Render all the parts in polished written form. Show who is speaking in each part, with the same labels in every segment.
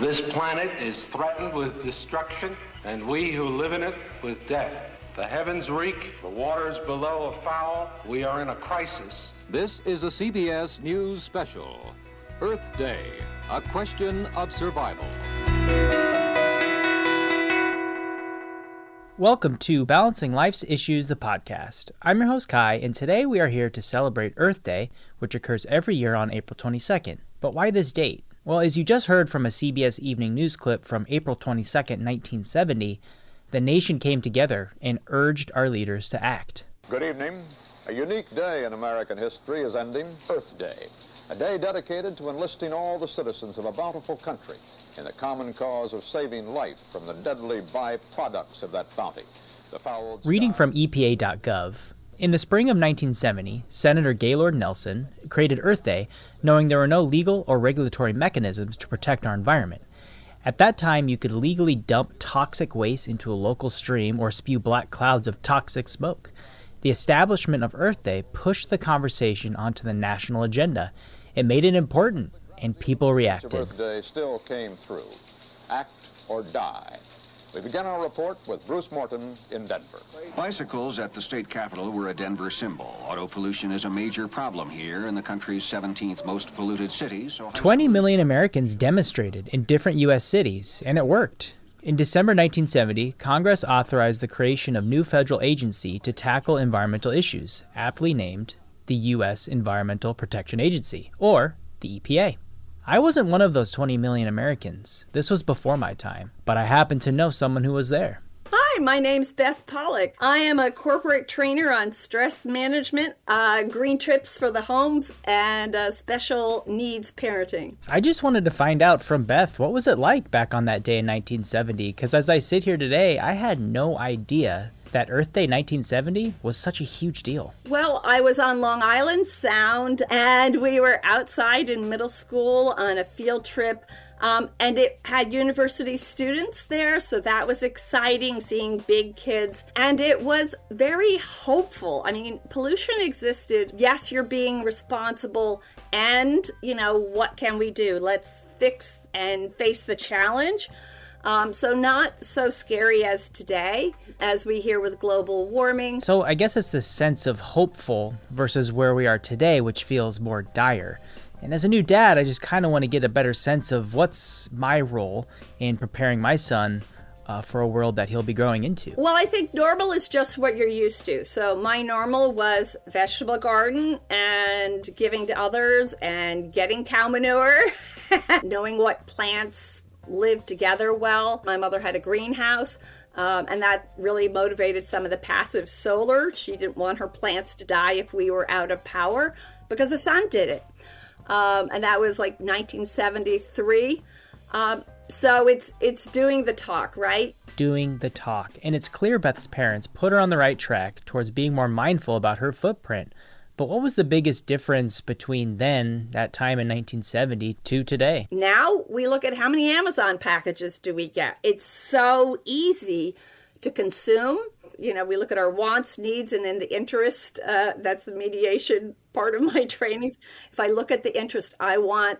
Speaker 1: This planet is threatened with destruction, and we who live in it with death. The heavens reek, the waters below are foul. We are in a crisis.
Speaker 2: This is a CBS News special. Earth Day, a question of survival.
Speaker 3: Welcome to Balancing Life's Issues, the podcast. I'm your host, Kai, and today we are here to celebrate Earth Day, which occurs every year on April 22nd. But why this date? Well, as you just heard from a CBS Evening News clip from April 22nd, 1970, the nation came together and urged our leaders to act.
Speaker 4: Good evening. A unique day in American history is ending, Earth Day, a day dedicated to enlisting all the citizens of a bountiful country in the common cause of saving life from the deadly byproducts of that bounty.
Speaker 3: Reading from EPA.gov, in the spring of 1970, Senator Gaylord Nelson created Earth Day knowing there were no legal or regulatory mechanisms to protect our environment. At that time, you could legally dump toxic waste into a local stream or spew black clouds of toxic smoke. The establishment of Earth Day pushed the conversation onto the national agenda. It made it important, and people reacted.
Speaker 4: Earth Day still came through. Act or die. We begin our report with Bruce Morton in Denver.
Speaker 5: Bicycles at the state capitol were a Denver symbol. Auto pollution is a major problem here in the country's 17th most polluted city.
Speaker 3: 20 million Americans demonstrated in different U.S. cities, and it worked. In December 1970, Congress authorized the creation of a new federal agency to tackle environmental issues, aptly named the U.S. Environmental Protection Agency, or the EPA. I wasn't one of those 20 million Americans. This was before my time, but I happen to know someone who was there.
Speaker 6: Hi, my name's Beth Pollack. I am a corporate trainer on stress management, green trips for the homes, and special needs parenting.
Speaker 3: I just wanted to find out from Beth, what was it like back on that day in 1970? Because as I sit here today, I had no idea that Earth Day 1970 was such a huge deal.
Speaker 6: Well, I was on Long Island Sound, and we were outside in middle school on a field trip, and it had university students there, so that was exciting, seeing big kids, and it was very hopeful. I mean, pollution existed. Yes, you're being responsible, and, what can we do? Let's fix and face the challenge. So not so scary as today, as we hear with global warming.
Speaker 3: So I guess it's this sense of hopeful versus where we are today, which feels more dire. And as a new dad, I just kind of want to get a better sense of what's my role in preparing my son for a world that he'll be growing into.
Speaker 6: Well, I think normal is just what you're used to. So my normal was vegetable garden and giving to others and getting cow manure, knowing what plants live together well. My mother had a greenhouse, and that really motivated some of the passive solar. She didn't want her plants to die if we were out of power because the sun did it. And that was like 1973. So it's doing the talk, right?
Speaker 3: Doing the talk. And it's clear Beth's parents put her on the right track towards being more mindful about her footprint. But what was the biggest difference between then, that time in 1970, to today?
Speaker 6: Now we look at how many Amazon packages do we get. It's so easy to consume. We look at our wants, needs, and in the interest, that's the mediation part of my trainings. If I look at the interest, I want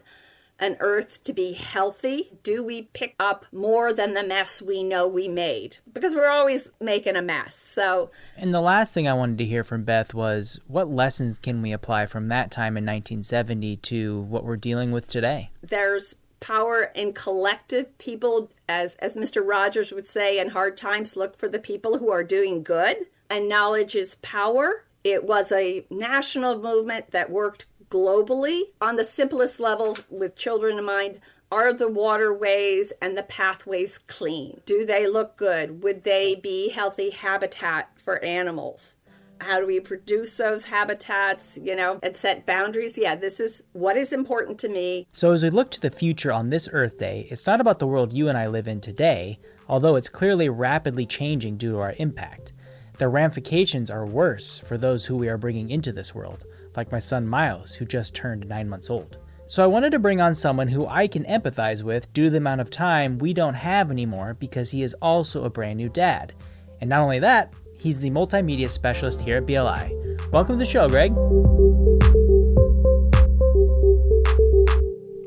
Speaker 6: an earth to be healthy. Do we pick up more than the mess we know we made? Because we're always making a mess. So,
Speaker 3: and the last thing I wanted to hear from Beth was, what lessons can we apply from that time in 1970 to what we're dealing with today?
Speaker 6: There's power in collective. People, as Mr. Rogers would say, in hard times, look for the people who are doing good. And knowledge is power. It was a national movement that worked globally. On the simplest level, with children in mind, are the waterways and the pathways clean? Do they look good? Would they be healthy habitat for animals? How do we produce those habitats, and set boundaries? Yeah, this is what is important to me.
Speaker 3: So as we look to the future on this Earth Day, it's not about the world you and I live in today, although it's clearly rapidly changing due to our impact. The ramifications are worse for those who we are bringing into this world, like my son Miles, who just turned 9 months old. So I wanted to bring on someone who I can empathize with due to the amount of time we don't have anymore because he is also a brand new dad. And not only that, he's the multimedia specialist here at BLI. Welcome to the show, Greg.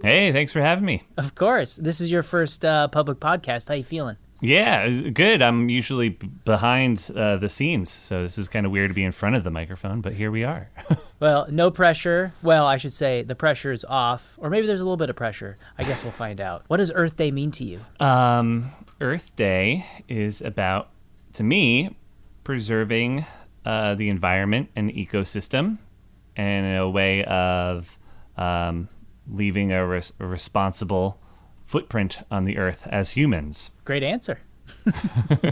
Speaker 7: Hey, thanks for having me.
Speaker 3: Of course. This is your first public podcast. How you feeling?
Speaker 7: Yeah, good. I'm usually behind the scenes, so this is kind of weird to be in front of the microphone, but here we are.
Speaker 3: Well, no pressure. Well, I should say the pressure is off, or maybe there's a little bit of pressure. I guess we'll find out. What does Earth Day mean to you?
Speaker 7: Earth Day is about, to me, preserving the environment and ecosystem, and a way of leaving a responsible footprint on the earth as humans.
Speaker 3: Great answer.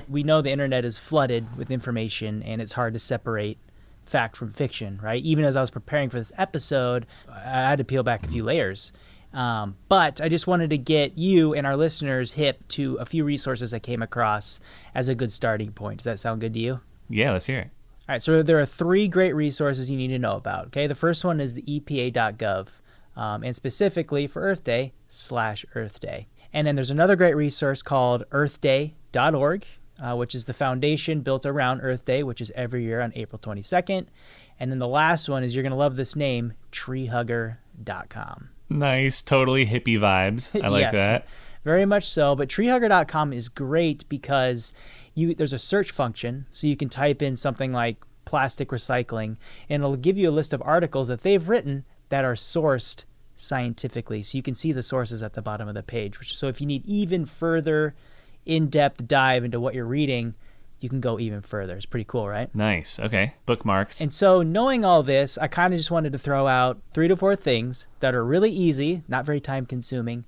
Speaker 3: We know the internet is flooded with information and it's hard to separate fact from fiction, right? Even as I was preparing for this episode, I had to peel back a few layers. But I just wanted to get you and our listeners hip to a few resources I came across as a good starting point. Does that sound good to you?
Speaker 7: Yeah, let's hear it.
Speaker 3: All right, so there are 3 great resources you need to know about, okay? The first one is the EPA.gov. And specifically for Earth Day /Earth Day. And then there's another great resource called earthday.org, which is the foundation built around Earth Day, which is every year on April 22nd. And then the last one is, you're going to love this name, treehugger.com.
Speaker 7: Nice, totally hippie vibes. I like that.
Speaker 3: Very much so. But treehugger.com is great because there's a search function, so you can type in something like plastic recycling, and it'll give you a list of articles that they've written that are sourced scientifically. So you can see the sources at the bottom of the page. So if you need even further in-depth dive into what you're reading, you can go even further. It's pretty cool, right?
Speaker 7: Nice. Okay. Bookmarked.
Speaker 3: And so knowing all this, I kind of just wanted to throw out 3 to 4 things that are really easy, not very time consuming,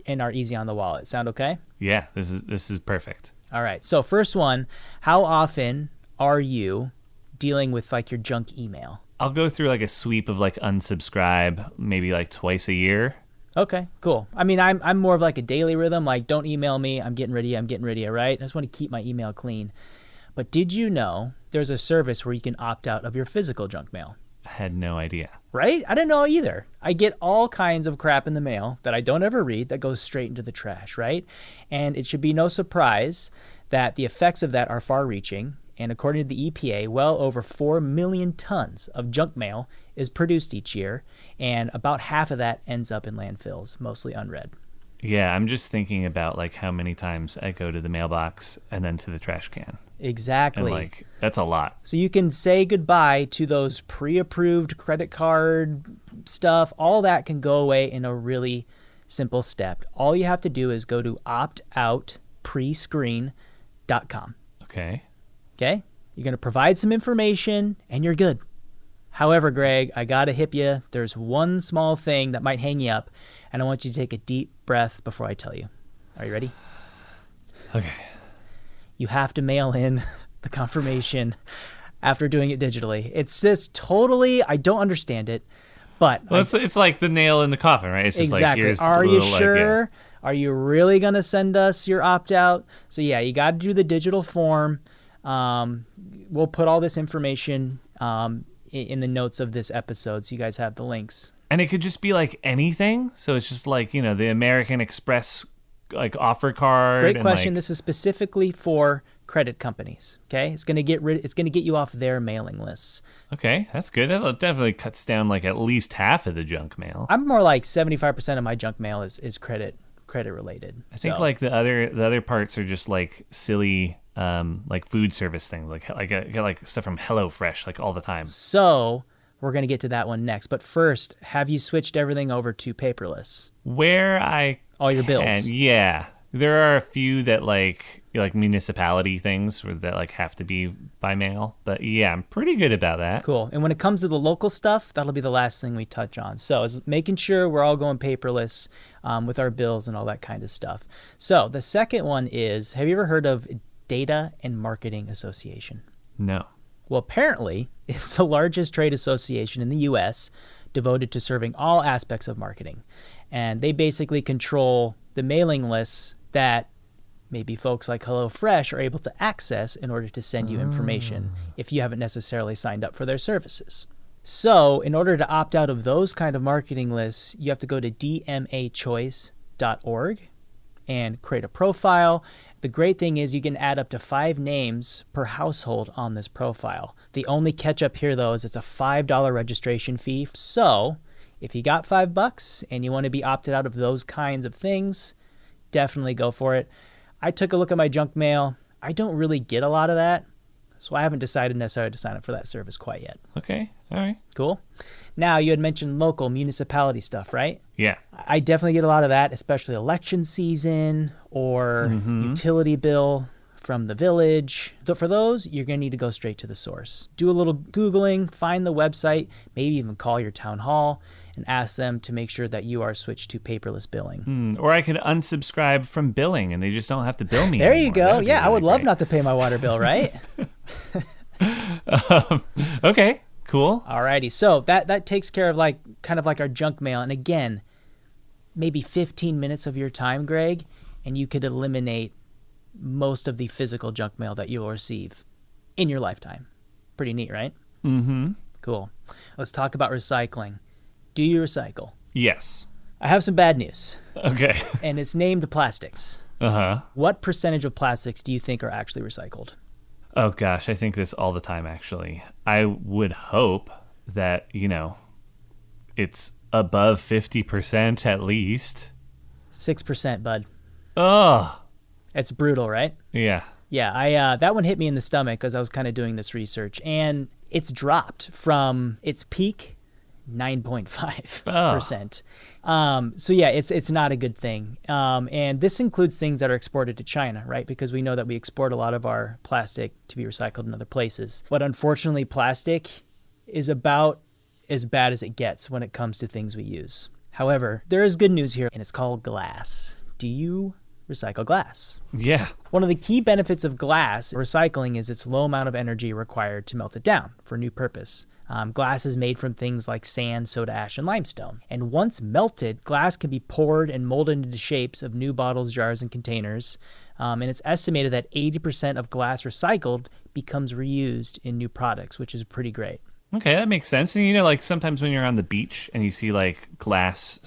Speaker 3: and are easy on the wallet. Sound okay?
Speaker 7: Yeah, this is perfect.
Speaker 3: All right. So first one, how often are you dealing with like your junk email?
Speaker 7: I'll go through like a sweep of like unsubscribe, maybe like twice a year.
Speaker 3: Okay, cool. I mean, I'm more of like a daily rhythm, like don't email me, I'm getting rid of you, right? I just want to keep my email clean. But did you know there's a service where you can opt out of your physical junk mail?
Speaker 7: I had no idea.
Speaker 3: Right? I didn't know either. I get all kinds of crap in the mail that I don't ever read that goes straight into the trash, right? And it should be no surprise that the effects of that are far-reaching. And according to the EPA, well over 4 million tons of junk mail is produced each year, and about half of that ends up in landfills, mostly unread.
Speaker 7: Yeah, I'm just thinking about like how many times I go to the mailbox and then to the trash can.
Speaker 3: Exactly.
Speaker 7: And like, that's a lot.
Speaker 3: So you can say goodbye to those pre-approved credit card stuff. All that can go away in a really simple step. All you have to do is go to optoutprescreen.com.
Speaker 7: Okay.
Speaker 3: Okay? You're going to provide some information, and you're good. However, Greg, I got to hip you. There's one small thing that might hang you up, and I want you to take a deep breath before I tell you. Are you ready?
Speaker 7: Okay.
Speaker 3: You have to mail in the confirmation after doing it digitally. It's just totally, I don't understand it, but...
Speaker 7: Well, it's like the nail in the coffin, right? It's just
Speaker 3: exactly.
Speaker 7: Like, here's
Speaker 3: Are
Speaker 7: the
Speaker 3: you
Speaker 7: little,
Speaker 3: sure?
Speaker 7: Like, yeah.
Speaker 3: Are you really going to send us your opt-out? So yeah, you got to do the digital form. We'll put all this information in the notes of this episode, so you guys have the links.
Speaker 7: And it could just be like anything. So it's just like, the American Express like offer card.
Speaker 3: Great question.
Speaker 7: Like...
Speaker 3: This is specifically for credit companies. Okay, it's going to get you off their mailing lists.
Speaker 7: Okay, that's good. That definitely cuts down like at least half of the junk mail.
Speaker 3: I'm more like 75% of my junk mail is credit related.
Speaker 7: I think like the other parts are just like silly. Like food service things, like stuff from HelloFresh, like all the time.
Speaker 3: So we're gonna get to that one next. But first, have you switched everything over to paperless?
Speaker 7: Where I
Speaker 3: all your bills?
Speaker 7: Yeah, there are a few that like municipality things that like have to be by mail. But yeah, I'm pretty good about that.
Speaker 3: Cool. And when it comes to the local stuff, that'll be the last thing we touch on. So is making sure we're all going paperless with our bills and all that kind of stuff. So the second one is, have you ever heard of Data and Marketing Association?
Speaker 7: No.
Speaker 3: Well, apparently, it's the largest trade association in the U.S. devoted to serving all aspects of marketing. And they basically control the mailing lists that maybe folks like HelloFresh are able to access in order to send you information if you haven't necessarily signed up for their services. So in order to opt out of those kind of marketing lists, you have to go to dmachoice.org and create a profile. The great thing is you can add up to 5 names per household on this profile. The only catch up here, though, is it's a $5 registration fee. So if you got $5 and you want to be opted out of those kinds of things, definitely go for it. I took a look at my junk mail. I don't really get a lot of that, so I haven't decided necessarily to sign up for that service quite yet.
Speaker 7: Okay. All right.
Speaker 3: Cool. Now, you had mentioned local municipality stuff, right?
Speaker 7: Yeah.
Speaker 3: I definitely get a lot of that, especially election season or utility bill from the village. For those, you're going to need to go straight to the source. Do a little Googling, find the website, maybe even call your town hall and ask them to make sure that you are switched to paperless billing.
Speaker 7: Or I could unsubscribe from billing and they just don't have to bill me
Speaker 3: There
Speaker 7: anymore.
Speaker 3: you go.
Speaker 7: That'd be
Speaker 3: Yeah, I
Speaker 7: really
Speaker 3: would love
Speaker 7: great.
Speaker 3: not to pay my water bill, right?
Speaker 7: Okay, cool.
Speaker 3: Alrighty, so that takes care of kind of like our junk mail. And again, maybe 15 minutes of your time, Greg, and you could eliminate most of the physical junk mail that you'll receive in your lifetime. Pretty neat, right?
Speaker 7: Mm-hmm.
Speaker 3: Cool. Let's talk about recycling. Do you recycle?
Speaker 7: Yes.
Speaker 3: I have some bad news,
Speaker 7: Okay.
Speaker 3: and it's named plastics.
Speaker 7: Uh-huh.
Speaker 3: What percentage of plastics do you think are actually recycled?
Speaker 7: Oh, gosh, I think this all the time, actually. I would hope that, it's above 50% at least.
Speaker 3: 6%, bud.
Speaker 7: Oh,
Speaker 3: It's brutal, right?
Speaker 7: yeah.
Speaker 3: Yeah, I that one hit me in the stomach as I was kind of doing this research, and it's dropped from its peak 9.5%. So yeah, it's not a good thing. And this includes things that are exported to China, right? Because we know that we export a lot of our plastic to be recycled in other places. But unfortunately, plastic is about as bad as it gets when it comes to things we use. However, there is good news here, and it's called glass. Do you recycle glass?
Speaker 7: Yeah.
Speaker 3: One of the key benefits of glass recycling is its low amount of energy required to melt it down for a new purpose. Glass is made from things like sand, soda ash, and limestone. And once melted, glass can be poured and molded into shapes of new bottles, jars, and containers. And it's estimated that 80% of glass recycled becomes reused in new products, which is pretty great.
Speaker 7: Okay, that makes sense. And sometimes when you're on the beach and you see glass,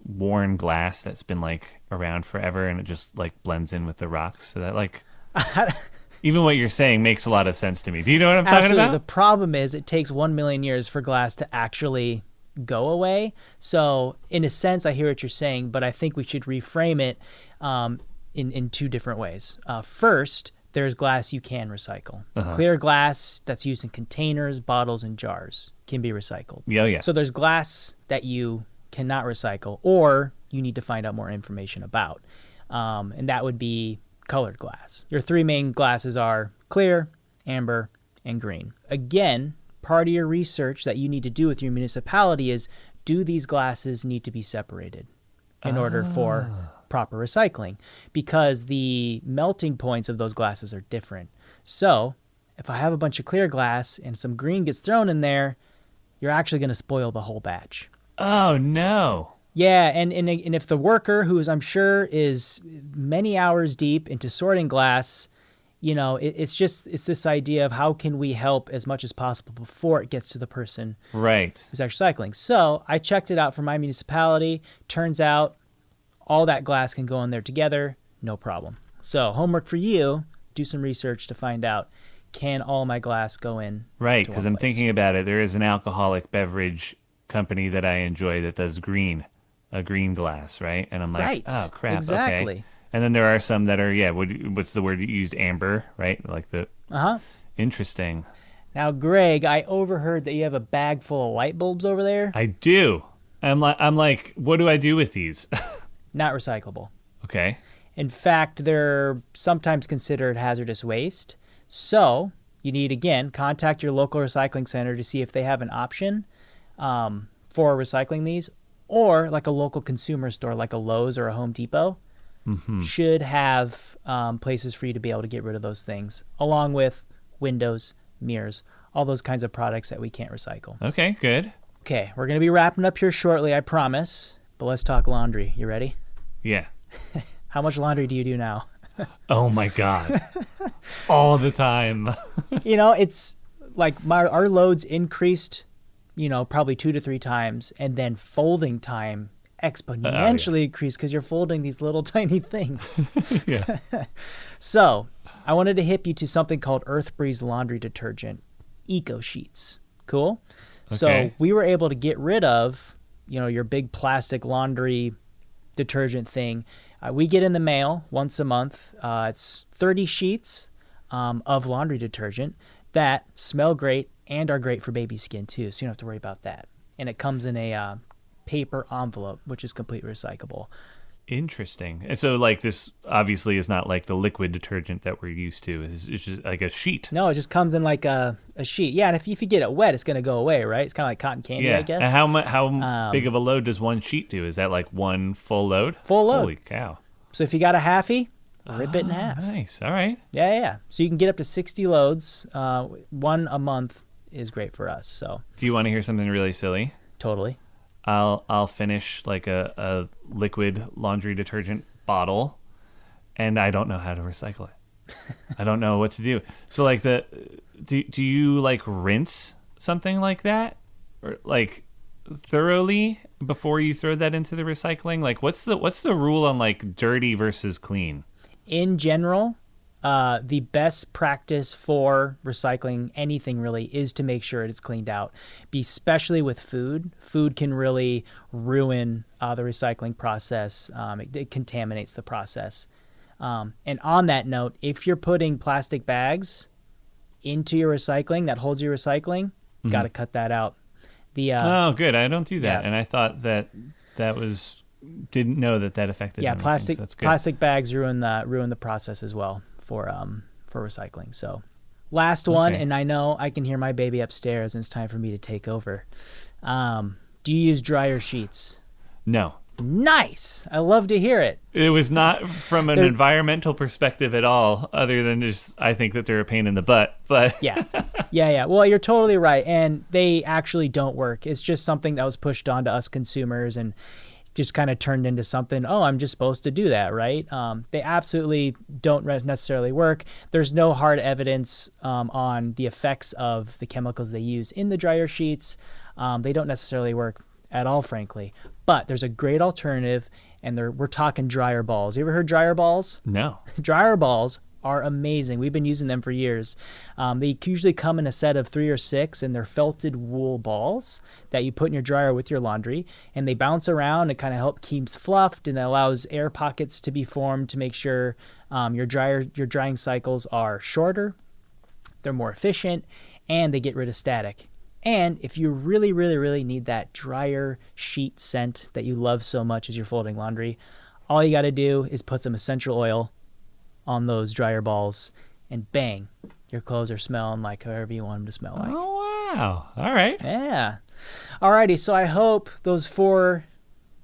Speaker 7: worn glass that's been around forever and it just blends in with the rocks. So that even what you're saying makes a lot of sense to me. Do you know what I'm talking about?
Speaker 3: The problem is it takes 1 million years for glass to actually go away. So in a sense, I hear what you're saying, but I think we should reframe it in two different ways. First, there's glass you can recycle. Clear glass that's used in containers, bottles, and jars can be recycled.
Speaker 7: Yeah.
Speaker 3: So there's glass that you cannot recycle or you need to find out more information about. And that would be colored glass. Your three main glasses are clear, amber, and green. Again, part of your research that you need to do with your municipality is, do these glasses need to be separated in order for proper recycling? Because the melting points of those glasses are different. So if I have a bunch of clear glass and some green gets thrown in there, you're actually going to spoil the whole batch.
Speaker 7: Oh, no.
Speaker 3: Yeah, and if the worker, who is, I'm sure, is many hours deep into sorting glass, it's this idea of how can we help as much as possible before it gets to the person
Speaker 7: Right.
Speaker 3: who's actually recycling. So I checked it out for my municipality. Turns out all that glass can go in there together, no problem. So homework for you, do some research to find out, can all my glass go in?
Speaker 7: Right,
Speaker 3: to
Speaker 7: because
Speaker 3: one
Speaker 7: I'm
Speaker 3: place?
Speaker 7: thinking about it. There is an alcoholic beverage company that I enjoy that does green glass, right? And I'm like,
Speaker 3: Right,
Speaker 7: oh, crap,
Speaker 3: exactly.
Speaker 7: okay. And then there are some that are, what's the word you used? Amber, right? Interesting.
Speaker 3: Now, Greg, I overheard that you have a bag full of light bulbs over there.
Speaker 7: I do. I'm like, what do I do with these?
Speaker 3: Not recyclable.
Speaker 7: Okay.
Speaker 3: In fact, they're sometimes considered hazardous waste. So you need, again, contact your local recycling center to see if they have an option for recycling these, or a local consumer store like a Lowe's or a Home Depot should have places for you to be able to get rid of those things, along with windows, mirrors, all those kinds of products that we can't recycle.
Speaker 7: Okay, good.
Speaker 3: Okay, we're going to be wrapping up here shortly, I promise, but let's talk laundry. You ready?
Speaker 7: Yeah.
Speaker 3: How much laundry do you do now?
Speaker 7: Oh my God. All the time.
Speaker 3: It's our loads increased, probably 2 to 3 times, and then folding time exponentially increased because you're folding these little tiny things.
Speaker 7: Yeah.
Speaker 3: So I wanted to hip you to something called Earth Breeze laundry detergent, Eco Sheets. Cool. So
Speaker 7: Okay.
Speaker 3: we were able to get rid of your big plastic laundry detergent thing. We get in the mail once a month. It's 30 sheets of laundry detergent that smell great and are great for baby skin too, so you don't have to worry about that. And it comes in a paper envelope, which is completely recyclable.
Speaker 7: Interesting. And so, like, this obviously is not like the liquid detergent that we're used to. It's just like a sheet.
Speaker 3: No, it just comes in like a sheet. Yeah, and if you get it wet, it's going to go away, right? It's kind of like cotton candy, I guess.
Speaker 7: And how big of a load does one sheet do? Is that like one full load?
Speaker 3: Full load.
Speaker 7: Holy cow.
Speaker 3: So if you got a halfie, rip it in half.
Speaker 7: Nice. All right.
Speaker 3: Yeah. So you can get up to 60 loads. One a month is great for us. So.
Speaker 7: Do you want to hear something really silly?
Speaker 3: Totally.
Speaker 7: I'll finish like a liquid laundry detergent bottle, and I don't know how to recycle it. I don't know what to do. So like do you like rinse something like that, or like thoroughly before you throw that into the recycling? Like what's the rule on like dirty versus clean?
Speaker 3: In general, the best practice for recycling anything really is to make sure it's cleaned out, especially with food. Food can really ruin the recycling process. It contaminates the process. And on that note, if you're putting plastic bags into your recycling that holds your recycling, got to cut that out.
Speaker 7: Oh, good. I don't do that.
Speaker 3: Yeah.
Speaker 7: And I thought that didn't know that affected.
Speaker 3: Yeah,
Speaker 7: anything, so that's good.
Speaker 3: plastic bags ruin the process as well for recycling. So last one,
Speaker 7: Okay.
Speaker 3: and I know I can hear my baby upstairs, and it's time for me to take over. Do you use dryer sheets?
Speaker 7: No.
Speaker 3: Nice. I love to hear it.
Speaker 7: It was not from an environmental perspective at all, other than just I think that they're a pain in the butt. But
Speaker 3: Yeah. Well, you're totally right, and they actually don't work. It's just something that was pushed onto us consumers and just kind of turned into something, I'm just supposed to do that, right? They absolutely don't necessarily work. There's no hard evidence on the effects of the chemicals they use in the dryer sheets. They don't necessarily work at all, frankly. But there's a great alternative, and we're talking dryer balls. You ever heard dryer balls?
Speaker 7: no.
Speaker 3: Dryer balls are amazing. We've been using them for years. They usually come in a set of 3 or 6, and they're felted wool balls that you put in your dryer with your laundry, and they bounce around and kind of help keeps fluffed, and it allows air pockets to be formed to make sure your drying cycles are shorter, they're more efficient, and they get rid of static. And if you really, really, really need that dryer sheet scent that you love so much as you're folding laundry, all you got to do is put some essential oil on those dryer balls, and bang, your clothes are smelling like however you want them to smell like.
Speaker 7: Oh, wow. All right.
Speaker 3: Yeah. Alrighty, so I hope those 4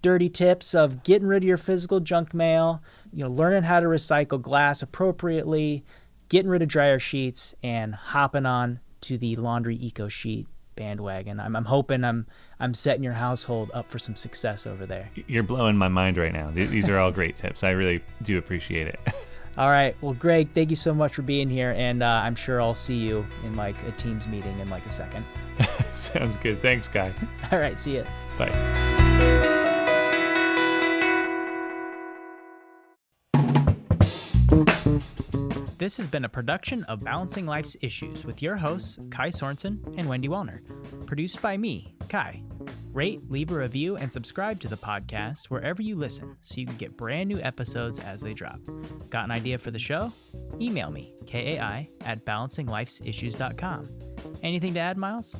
Speaker 3: dirty tips of getting rid of your physical junk mail, learning how to recycle glass appropriately, getting rid of dryer sheets, and hopping on to the laundry eco sheet bandwagon. I'm hoping I'm setting your household up for some success over there.
Speaker 7: You're blowing my mind right now. These are all great tips. I really do appreciate it.
Speaker 3: All right. Well, Greg, thank you so much for being here, and I'm sure I'll see you in like a Teams meeting in like a second.
Speaker 7: Sounds good. Thanks, Guy.
Speaker 3: All right. See ya.
Speaker 7: Bye.
Speaker 3: This has been a production of Balancing Life's Issues with your hosts, Kai Sorensen and Wendy Wellner. Produced by me, Kai. Rate, leave a review, and subscribe to the podcast wherever you listen so you can get brand new episodes as they drop. Got an idea for the show? Email me, kai@balancinglifesissues.com. Anything to add, Miles?